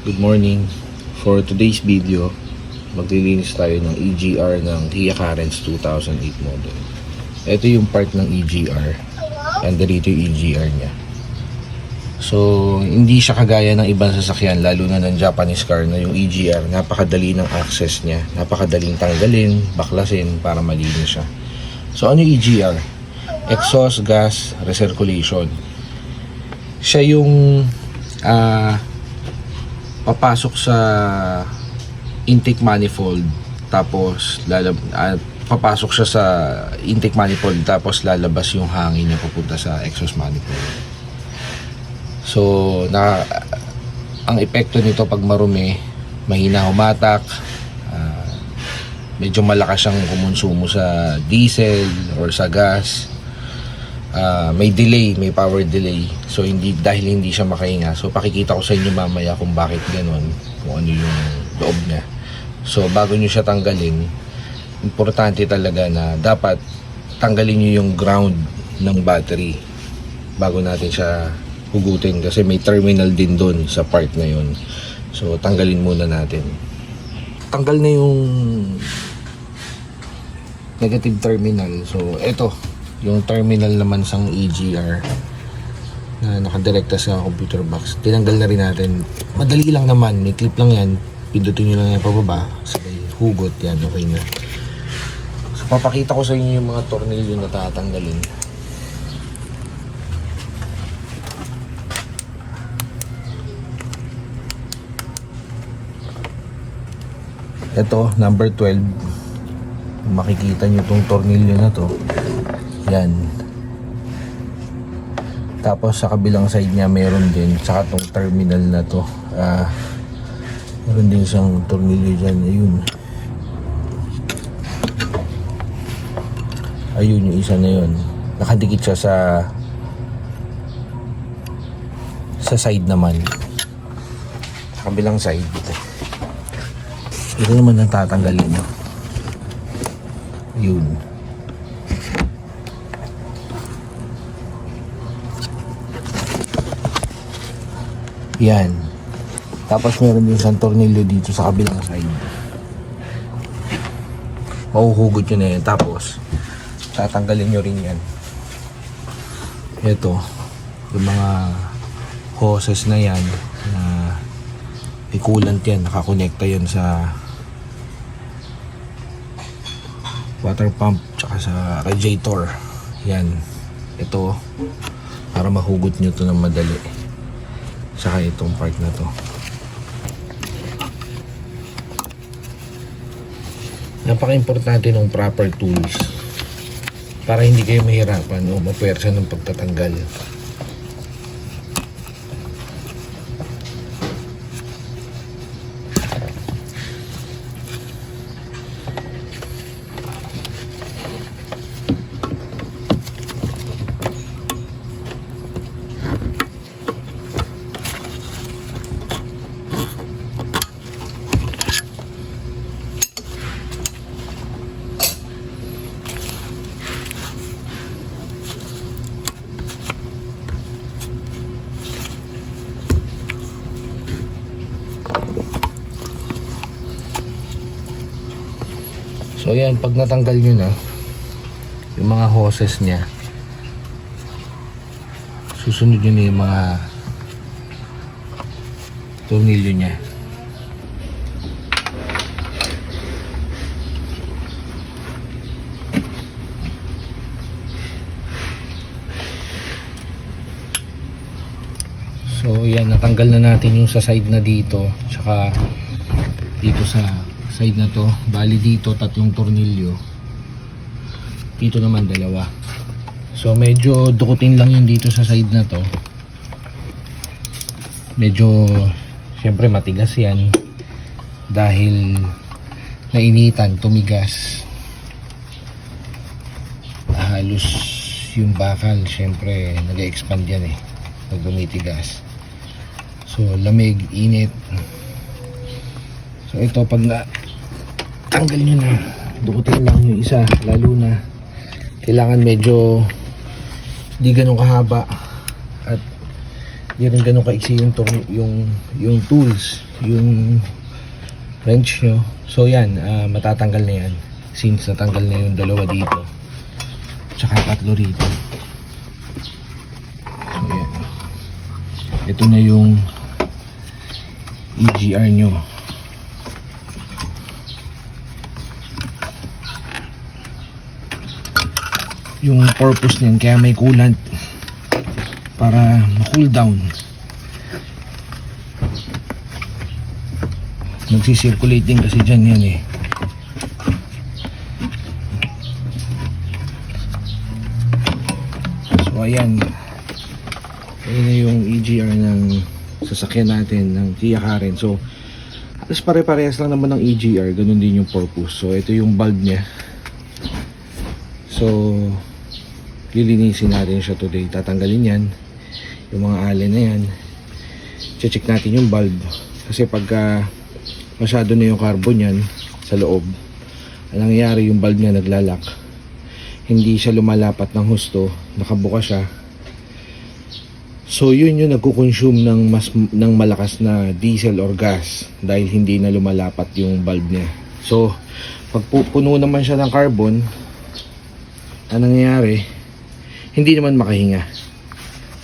Good morning. For today's video, maglilinis tayo ng EGR ng Kia Carens 2008 model. Ito yung part ng EGR. And dito yung EGR niya. So, hindi siya kagaya ng ibang sasakyan, lalo na ng Japanese car na yung EGR. Napakadali ng access niya. Napakadaling tanggalin, baklasin para malinis siya. So, ano yung EGR? Exhaust Gas Recirculation. Siya yung papasok sa intake manifold, tapos papasok siya sa intake manifold, tapos lalabas yung hangin niya papunta sa exhaust manifold. So ang epekto nito pag marumi, mahina humatak, medyo malakas siyang kumonsumo sa diesel or sa gas. May delay, may power delay. So dahil hindi siya makahinga. So pakikita ko sa inyo mamaya kung bakit ganoon, kung ano yung loob niya. So bago niyo siya tanggalin, importante talaga na dapat tanggalin niyo yung ground ng battery bago natin siya hugutin, kasi may terminal din doon sa part na yun. So tanggalin muna natin. Tanggal na yung negative terminal. So eto yung terminal naman sang EGR na nakadirekta sa computer box. Tinanggal na rin natin. Madali lang naman, may clip lang yan. Pindutin nyo lang yan pababa. Sabay hugot yan, okay na. So papakita ko sa inyo yung mga tornilyo na tatanggalin. Ito, number 12. Makikita nyo itong tornilyo na to. Yan. Tapos sa kabilang side niya meron din, saka itong terminal na to, meron din isang tornilyo dyan. Ayun yung isa na yun. Nakadikit siya sa side naman, sa kabilang side. Ito naman ang tatanggalin nyo. Yun. Yan. Tapos meron din isang tornilyo dito sa kabilang side. Mahuhugot nyo na yan. Tapos tatanggalin nyo rin yan. Ito, yung mga hoses na yan na may coolant yan. Nakakonekta yan sa water pump tsaka sa radiator. Yan. Ito, para mahugot nyo to ng madali. Saka itong part na to. Napaka-importante ng proper tools para hindi kayo mahirapan o mapuwersa ng pagtatanggal. So yan, pag natanggal nyo na yung mga hoses nya, susunod nyo na yung mga tornilyo nya. So yan, natanggal na natin yung sa side na dito, tsaka dito sa side na to. Bali dito 3 tornilyo, dito naman 2. So medyo dukutin lang yun dito sa side na to. Medyo syempre matigas yan dahil nainitan, tumigas. Halos yung bakal syempre nag-expand yan pag bumitigas. So lamig, init. So ito, pag tanggal nyo na, dukutin lang yung isa, lalo na kailangan medyo di ganun kahaba at Hindi rin ganun kaiksi yung tools, yung wrench nyo. So yan, matatanggal na yan. Since natanggal na yung dalawa dito. Tsaka tatlo rito. So yan. Ito na yung EGR nyo. Yung purpose niyan, kaya may coolant para ma-cool down. Nagsisirculate din kasi dyan yan eh. So ayan, ayun na yung EGR ng sasakyan natin ng Kia Karen. So halos pare-parehas lang naman ng EGR, ganun din yung purpose. So ito yung bulb niya. So lilinisin natin siya today. Tatanggalin yan, yung mga allen na yan. Check natin yung bulb kasi pagka masyado na yung carbon yan sa loob, ang nangyayari yung bulb niya naglalak, hindi siya lumalapat ng husto, nakabuka siya. So yun yung nagko-consume ng malakas na diesel or gas dahil hindi na lumalapat yung bulb niya. So pag puno naman siya ng carbon, ang nangyayari, hindi naman makahinga.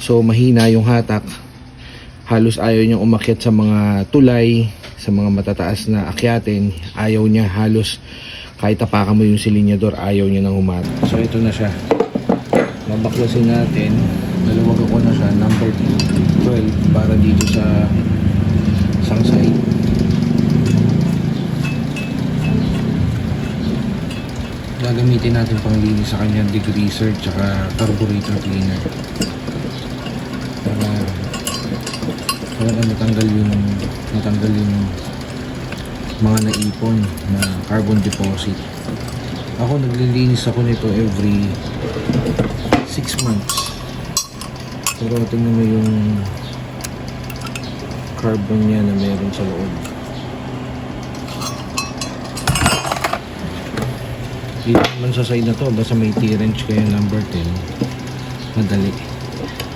So mahina yung hatak, halos ayaw niyang umakyat sa mga tulay, sa mga matataas na akyatin. Ayaw niya, halos kahit tapakan mo yung silinyador, ayaw niya nang humatak. So ito na siya, babaklasin natin. Dalawag ako na siya, number 12 para dito sa isang side. Gagamitin natin pang linis sa kanya degreaser tsaka carburetor cleaner para matanggal yung mga naipon na carbon deposit. Ako naglilinis ako nito every 6 months. Pero tingnan mo yung carbon niya na meron sa loob. Dito naman sa side na to, basta may T-wrench kayo number 10, madali.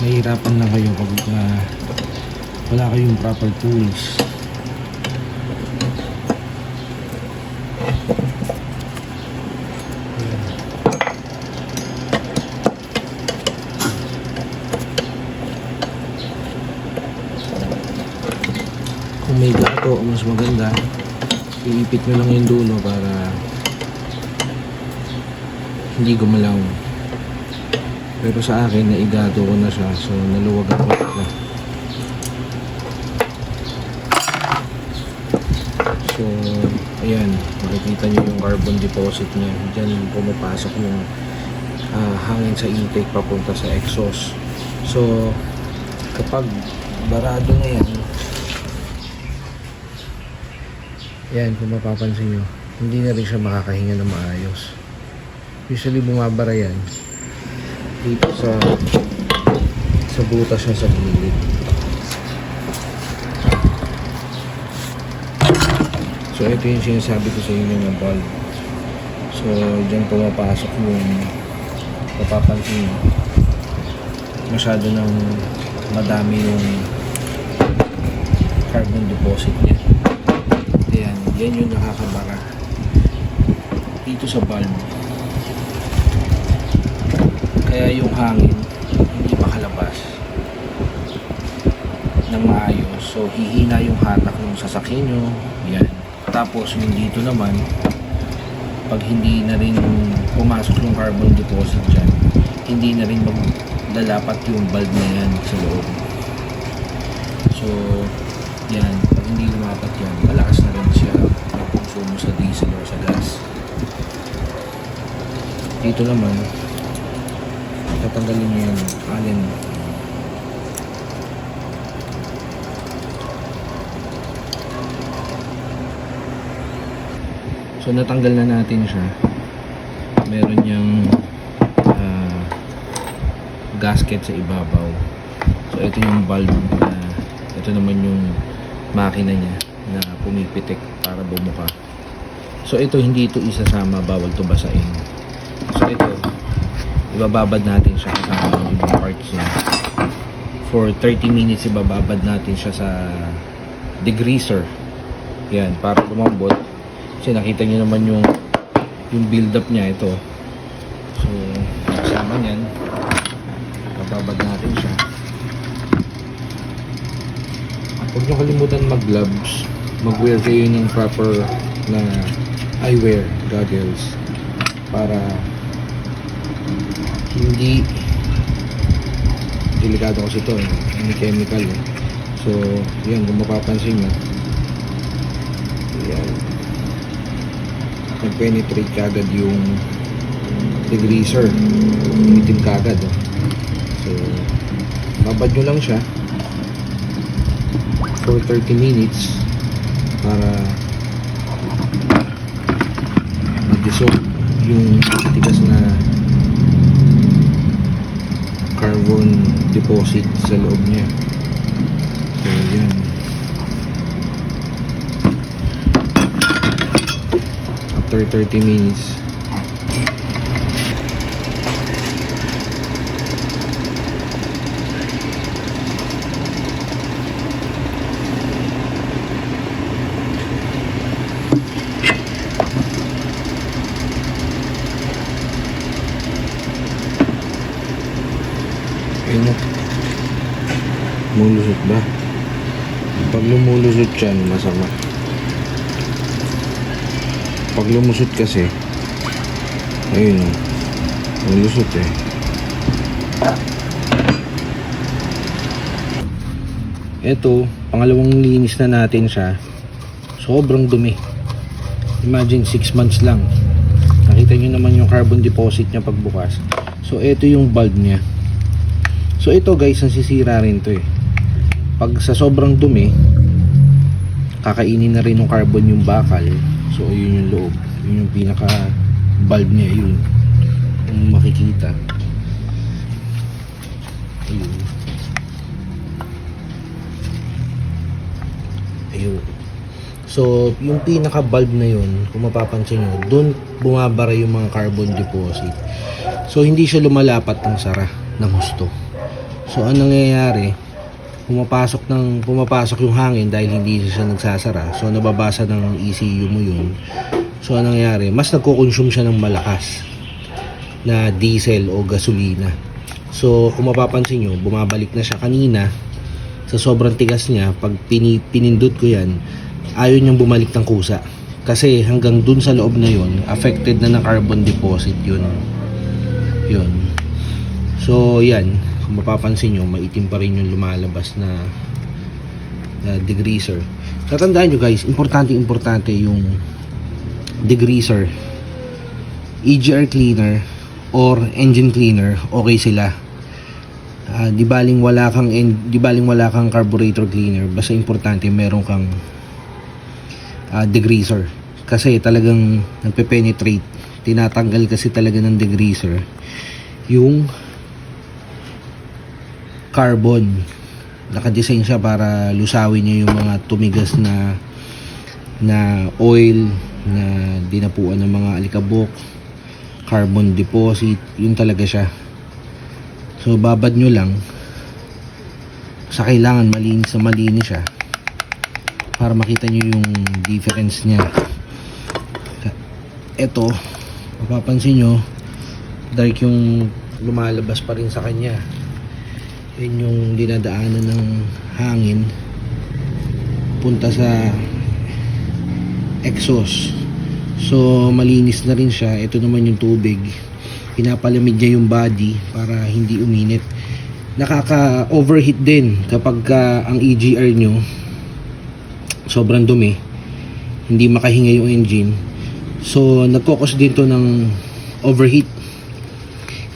Mahirapan lang kayo pag wala kayong proper tools. Kung may gato, mas maganda, iipit nyo lang yung dulo para hindi gumalaw. Pero sa akin, naigado ko na siya, so naluwag ako na. So ayan, makikita nyo yung carbon deposit niya. Diyan pumapasok yung hangin sa intake papunta sa exhaust. So kapag barado na yan, kung mapapansin nyo, hindi na rin siya makakahinga na maayos. Usually bumabara yan dito sa butas niya sa gilid. So ito yung sinasabi ko sa inyo ng bulb. So dyan pumapasok yung, mapapansin nyo, masyado nang madami yung carbon deposit niya. Yan yung nakakabara dito sa bulb. Kaya yung hangin hindi makalabas ng maayos. So hihina yung hatak ng sasakyan nyo. Yan. Tapos yung dito naman, pag hindi na rin pumasok yung carbon deposit dyan, hindi na rin maglalapat yung bulb na yan sa loob. So yan, pag hindi lumapat yan, malakas na rin siya magkonsumo sa diesel or sa gas. Dito naman, tatanggalin niya yung allen. So natanggal na natin siya. Meron niyang gasket sa ibabaw. So ito yung bulb na, ito naman yung makina niya na pumipitik para bumuka. So ito, hindi ito isasama, bawal ito basain. So ito, ibababad natin siya kasama yung ibang parts niya. for 30 minutes ibababad natin siya sa degreaser. Yan, para lumambot. Kasi nakita nyo naman yung build up niya ito. So kasama niyan, bababad natin siya. Huwag nyo kalimutan mag gloves, mag-wear kayo ng proper na eyewear, goggles, para hindi delikado kasi ito, may chemical eh. So yan, kung mapapansin nyo, yan, nag-penetrate kagad yung degreaser, umitim kagad oh. So babad nyo lang siya for 30 minutes para mag-dissolve yung tigas na carbon deposit sa loob niya. So yan, after 30 minutes ayun na, lumulusot ba? Pag lumulusot yan, masama. Pag lumusot kasi, ayun o, lumusot eh. Ito, pangalawang linis na natin siya. Sobrang dumi. Imagine 6 months lang. Nakita nyo naman yung carbon deposit niya pagbukas. So ito yung bulb niya. So ito guys, nasisira rin to eh. Pag sa sobrang dumi, kakainin na rin ng carbon yung bakal. So yun yung loob, yun yung pinaka bulb niya, yun kung makikita. Ayun. Ayun. So yung pinaka bulb na yun, kung mapapansin nyo, doon bumabara yung mga carbon deposit. So hindi siya lumalapat ng sara ng husto. So anong nangyayari, pumapasok yung hangin dahil hindi siya nagsasara. So nababasa ng ECU mo yun. So anong nangyayari, mas nagko-consume siya ng malakas na diesel o gasolina. So kung mapapansin nyo, bumabalik na siya kanina sa sobrang tigas niya. Pag pinindot ko yan, ayaw niyang bumalik ng kusa. Kasi hanggang dun sa loob na yun, affected na ng carbon deposit yun. So yan, kung mapapansin nyo, maitim pa rin yung lumalabas na degreaser. Tatandaan nyo guys, importante yung degreaser, EGR cleaner or engine cleaner, okay sila. Di baling wala kang carburetor cleaner, basta importante meron kang degreaser. Kasi talagang nagpe-penetrate, tinatanggal kasi talaga ng degreaser yung carbon. Nakadesign siya para lusawin niya yung mga tumigas na oil na dinapuan ng mga alikabok, carbon deposit, yun talaga siya. So babad nyo lang sa kailangan malinis siya para makita nyo yung difference niya. Ito, mapapansin nyo, dark yung lumalabas pa rin sa kanya. Yun yung dinadaanan ng hangin punta sa exhaust. So malinis na rin siya. Ito naman yung tubig, pinapalamig niya yung body para hindi uminit. Nakaka overheat din kapag ang EGR nyo sobrang dumi, hindi makahinga yung engine. So nagkokos din to ng overheat.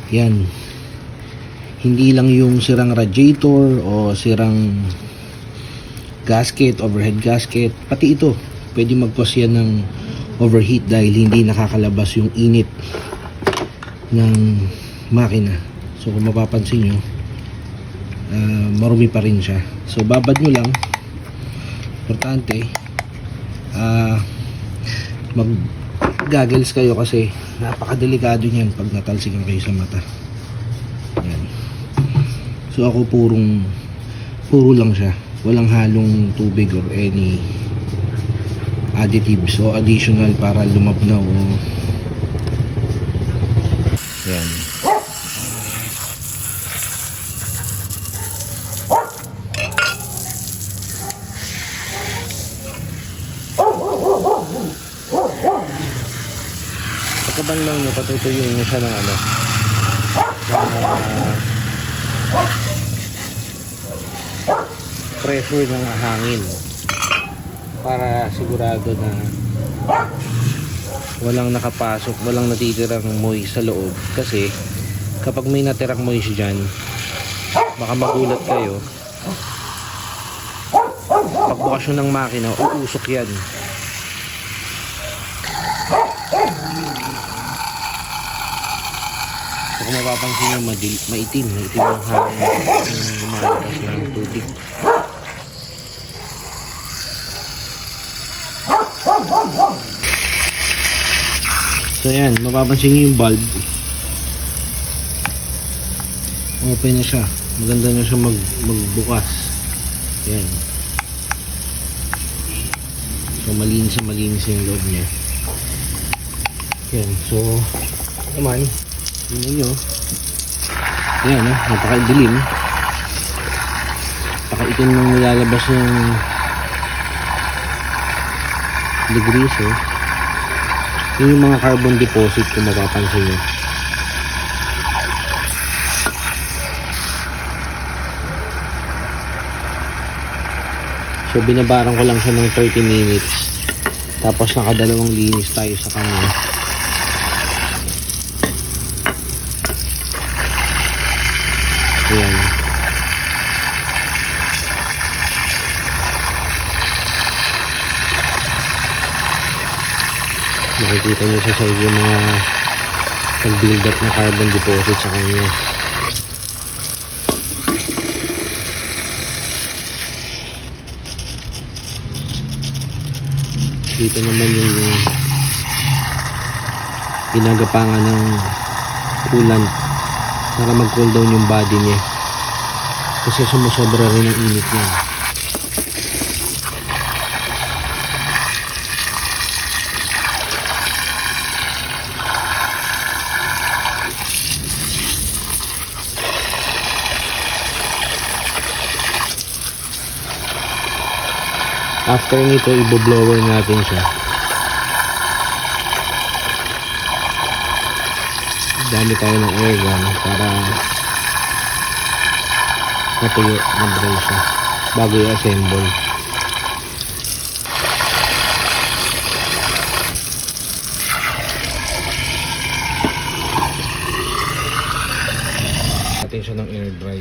Yan, hindi lang yung sirang radiator o sirang gasket, overhead gasket, pati ito pwede mag-cause yan ng overheat dahil hindi nakakalabas yung init ng makina. So kung mapapansin nyo, marumi pa rin siya. So babad nyo lang, importante mag goggles kayo kasi napakadelikado niyan pag natalsikan kayo sa mata. Yan. So ako purong Puro lang siya. Walang halong tubig or any additives o additional para lumabnaw o yan. Pagkabanlaw nyo, patutuyuin nyo siya ng ano, pressure ng hangin para sigurado na walang nakapasok, walang natitirang moist sa loob. Kasi kapag may natirang moist dyan, baka magulat kayo, pagbukas nyo ng makina, uusok yan. So kung mapapansin nyo, maitim yung hangin yung lumalabas ng tubig. So yan, mapapansin nyo yung bulb, open na siya, maganda na siya magbukas. Yan, so malinis yung loob niya. Yan, so naman tingnan nyo, yan, napakadilim, napakaitim nung nilalabas yung degrees. Yun yung mga carbon deposit kung mapapansin nyo. So binabaran ko lang siya ng 30 minutes, tapos nakadalawang linis tayo sa kanya. Ayan. Makikita nyo sa side yung mga nag-build up na carbon deposit sa kanya. Dito naman yung ginagapangan ng coolant para mag-cool down yung body niya, kasi sumusobra rin ang init niya. After nito, i-blower natin siya. Dami tayo ng air gun para matuyo, mag-dry siya bago i-assemble. Natin siya ng air dry.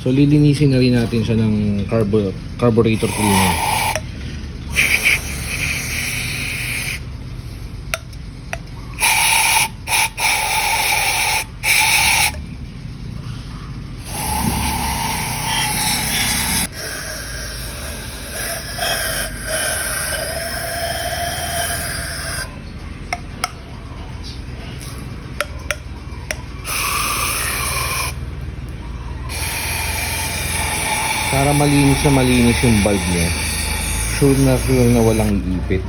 So lilinisin na rin natin siya ng carburetor cleaner. Para malinis na malinis yung bulb niya. sure na walang iipit.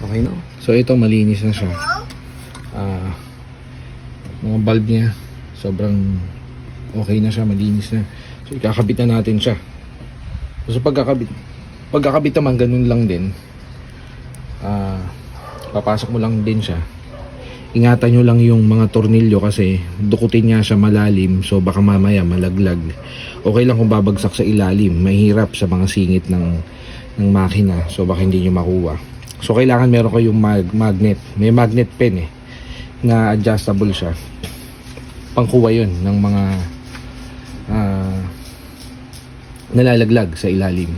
Okay no? So ito malinis na siya. Mga bulb niya sobrang okay na siya, malinis na. So ikakabit na natin siya. So pagkakabit naman ganun lang din. Papasok mo lang din siya. Ingatan nyo lang yung mga tornilyo kasi dukutin niya siya malalim, so baka mamaya malaglag. Okay lang kung babagsak sa ilalim, mahirap sa mga singit ng makina, so baka hindi nyo makuha. So kailangan meron kayong magnet. May magnet pen na adjustable siya. Pangkuha yun ng mga nalalaglag sa ilalim.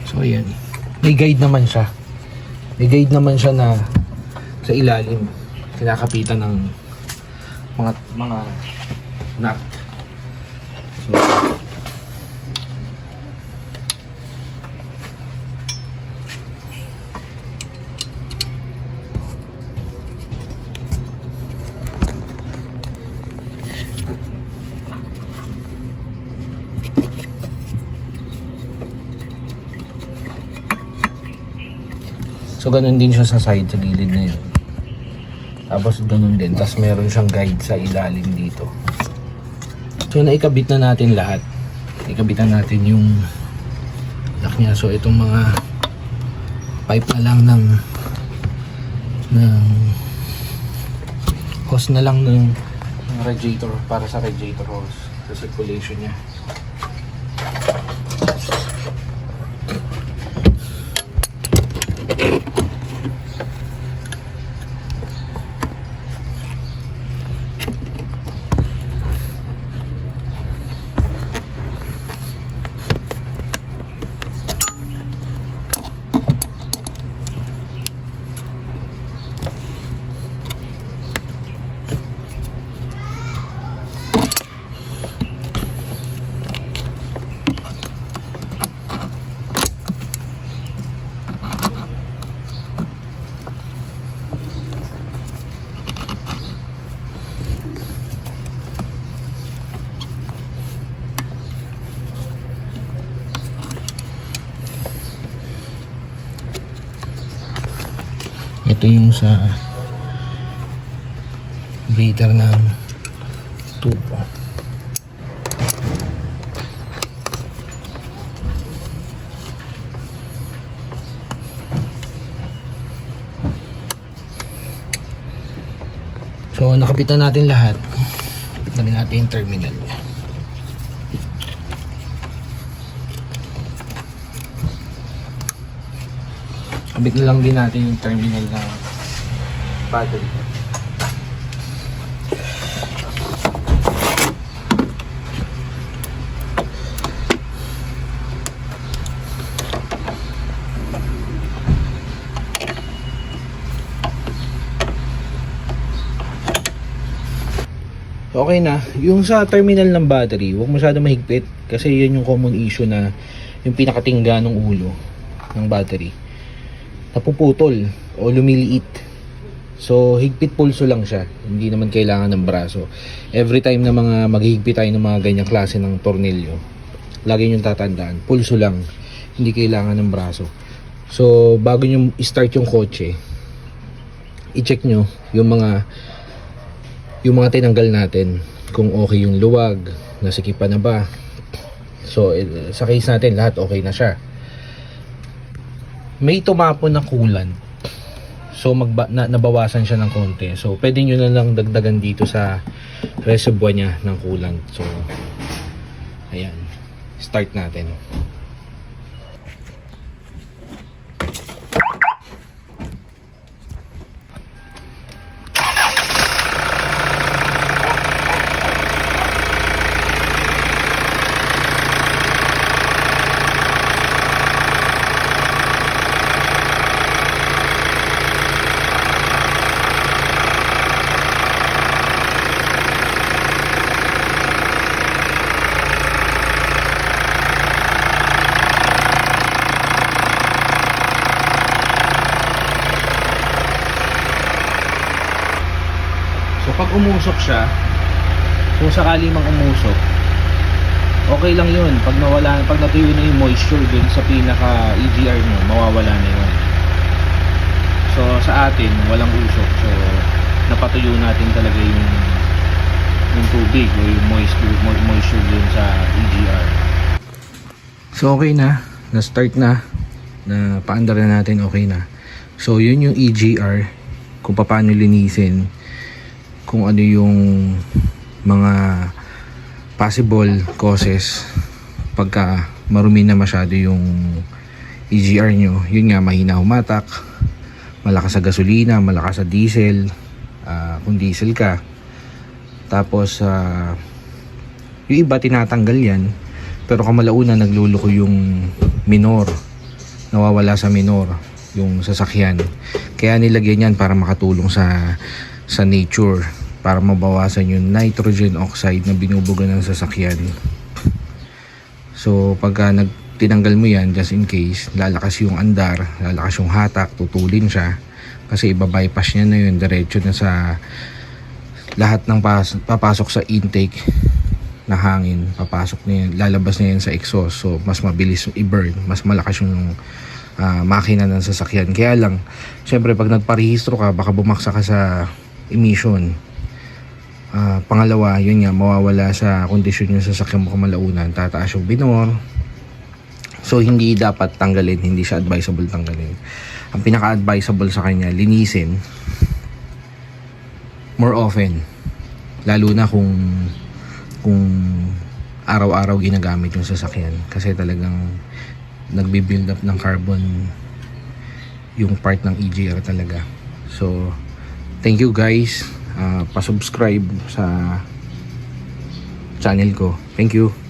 So ayan, may guide naman siya. May guide naman siya na sa ilalim kinakapitan ng mga nut. So ganun din siya sa side, sa gilid na yun. Tapos ganun din. Tapos meron siyang guide sa ilalim dito. So naikabit na natin lahat. Ikabit na natin yung lock niya. So itong mga pipe na lang ng hose na lang ng radiator para sa radiator hose. Sa circulation niya. Ito yung sa breather ng tubo. So nakapitan natin lahat. Dali natin yung terminal. Kabit na lang din natin yung terminal ng battery. Okay na. Yung sa terminal ng battery, huwag masyado mahigpit kasi yun yung common issue na yung pinakatingga ng ulo ng battery napuputol o lumiliit. So higpit pulso lang siya, hindi naman kailangan ng braso. Every time na mga maghihigpit tayo ng mga ganyang klase ng tornilyo, lagi nyo tatandaan, pulso lang, hindi kailangan ng braso. So bago nyo i-start yung kotse, i-check nyo yung mga tinanggal natin, kung okay yung luwag, nasikipan na ba. So sa case natin lahat okay na siya. may tumapon na coolant. So nabawasan siya ng konti. So pwede nyo na lang dagdagan dito sa reservoir niya ng coolant. So ayan, start natin. So pag umusok siya, kung sakali mang umusok, okay lang yun. Pag natuyo na yung moisture dun sa pinaka EGR mo, mawawala na yun. So sa atin, walang usok. So napatuyo natin talaga yung tubig o yung moisture dun sa EGR. So okay na, na-start na paandar na natin, okay na. So yun yung EGR, kung paano linisin, kung ano yung mga possible causes pagka marumi na masyado yung EGR nyo. Yun nga, mahina humatak, malakas sa gasolina, malakas sa diesel, kung diesel ka. Tapos yung iba tinatanggal yan, pero kamalauna nagluluko yung minor, nawawala sa minor yung sasakyan. Kaya nilagyan yan para makatulong sa nature, para mabawasan yung nitrogen oxide na binubuga ng sasakyan. So pagka tinanggal mo yan, just in case, lalakas yung andar, lalakas yung hatak, tutulin siya kasi iba-bypass niya na yun, diretso na sa lahat ng papasok sa intake na hangin, papasok na yan, lalabas na yan sa exhaust. So mas mabilis i-burn, mas malakas yung makina ng sasakyan. Kaya lang, syempre pag nagparehistro ka, baka bumaksa ka sa emission. Pangalawa, yun nga, mawawala sa kondisyon yung sasakyan mo kamalaunan, tataas yung binor. So hindi dapat tanggalin, hindi siya advisable tanggalin. Ang pinaka-advisable sa kanya, linisin more often, lalo na kung araw-araw ginagamit yung sasakyan, kasi talagang nagbi-build up ng carbon yung part ng EGR talaga. So thank you guys, pa-subscribe sa channel ko. Thank you.